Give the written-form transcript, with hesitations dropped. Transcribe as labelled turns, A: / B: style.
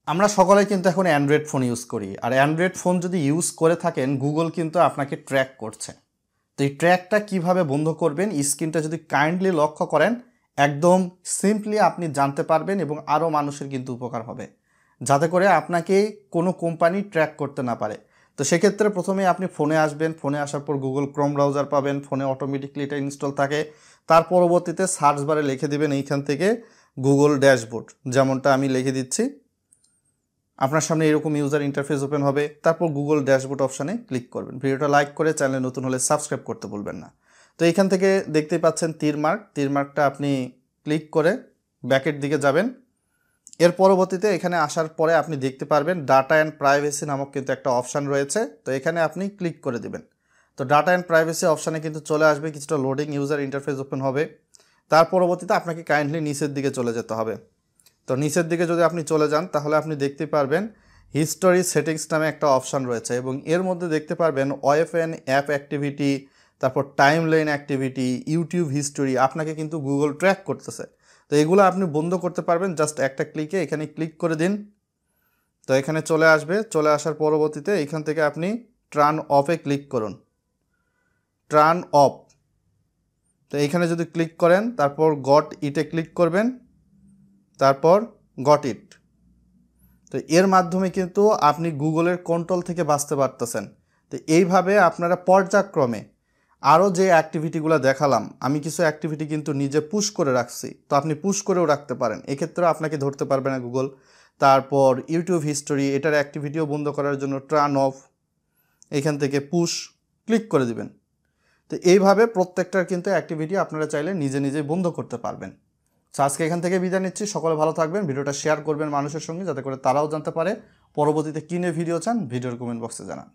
A: আমরা সকলেই কিন্তু এখন অ্যান্ড্রয়েড ফোন ইউজ করি, আর অ্যান্ড্রয়েড ফোন যদি ইউজ করে থাকেন গুগল কিন্তু আপনাকে ট্র্যাক করছে। তো এই ট্র্যাকটা কিভাবে বন্ধ করবেন, স্ক্রিনটা যদি কাইন্ডলি লক্ষ্য করেন একদম সিম্পলি আপনি জানতে পারবেন এবং আরও মানুষের কিন্তু উপকার হবে, যাতে করে আপনাকে কোনো কোম্পানি ট্র্যাক করতে না পারে। তো সেক্ষেত্রে প্রথমে আপনি ফোনে আসবেন, ফোনে আসার পর গুগল ক্রোম ব্রাউজার পাবেন, ফোনে অটোমেটিকলি এটা ইনস্টল থাকে। তার পরবর্তীতে সার্চ বারে লিখে দিবেন এইখান থেকে গুগল ড্যাশবোর্ড, যেমনটা আমি লিখে দিচ্ছি। আপনার সামনে এরকম ইউজার ইন্টারফেস ওপেন হবে, তারপর গুগল ড্যাশবোর্ড অপশানে ক্লিক করবেন। ভিডিওটা লাইক করে চ্যানেলে নতুন হলে সাবস্ক্রাইব করতে ভুলবেন না। তো এইখান থেকে দেখতেই পাচ্ছেন তীরমার্কটা আপনি ক্লিক করে ব্যাকের দিকে যাবেন। এর পরবর্তীতে এখানে আসার পরে আপনি দেখতে পারবেন ডাটা অ্যান্ড প্রাইভেসি নামক কিন্তু একটা অপশান রয়েছে, তো এখানে আপনি ক্লিক করে দিবেন। তো ডাটা অ্যান্ড প্রাইভেসি অপশানে কিন্তু চলে আসবে, কিছুটা লোডিং ইউজার ইন্টারফেস ওপেন হবে। তার পরবর্তীতে আপনাকে কাইন্ডলি নিচের দিকে চলে যেতে হবে। তো নিচের দিকে যদি আপনি চলে যান তাহলে আপনি দেখতে পারবেন হিস্টোরি সেটিংস নামে একটা অপশান রয়েছে, এবং এর মধ্যে দেখতে পারবেন ওএফএন অ্যাপ অ্যাক্টিভিটি, তারপর time line activity, YouTube history, আপনাকে কিন্তু গুগল ট্র্যাক করতেছে। তো এগুলো আপনি বন্ধ করতে পারবেন জাস্ট একটা ক্লিকে। এখানে ক্লিক করে দিন, তো এখানে চলে আসবে। চলে আসার পরবর্তীতে এখান থেকে আপনি টার্ন অফে ক্লিক করুন, টার্ন অফ। তো এখানে যদি ক্লিক করেন তারপর গট ইটে ক্লিক করবেন, তারপর গট ইট। তো এর মাধ্যমে কিন্তু আপনি গুগলের কন্ট্রোল থেকে বাঁচতে পারতেছেন। তো এইভাবে আপনারা পর্যায়ক্রমে আরও যে অ্যাক্টিভিটিগুলো দেখালাম, আমি কিছু অ্যাক্টিভিটি কিন্তু নিজে পুশ করে রাখছি, তো আপনি পুশ করেও রাখতে পারেন, এক্ষেত্রেও আপনাকে ধরতে পারবে না গুগল। তারপর ইউটিউব হিস্টোরি, এটার অ্যাক্টিভিটিও বন্ধ করার জন্য টার্ন অফ, এখান থেকে পুশ ক্লিক করে দিবেন। তো এইভাবে প্রত্যেকটার কিন্তু অ্যাক্টিভিটি আপনারা চাইলে নিজে নিজে বন্ধ করতে পারবেন। তো আজকে এখান থেকে বিদায় নিচ্ছি, সকলে ভালো থাকবেন। ভিডিওটা শেয়ার করবেন মানুষের সঙ্গে, যাতে করে তারাও জানতে পারে। পরবর্তীতে কী নিয়ে ভিডিও চান ভিডিওর কমেন্ট বক্সে জানান।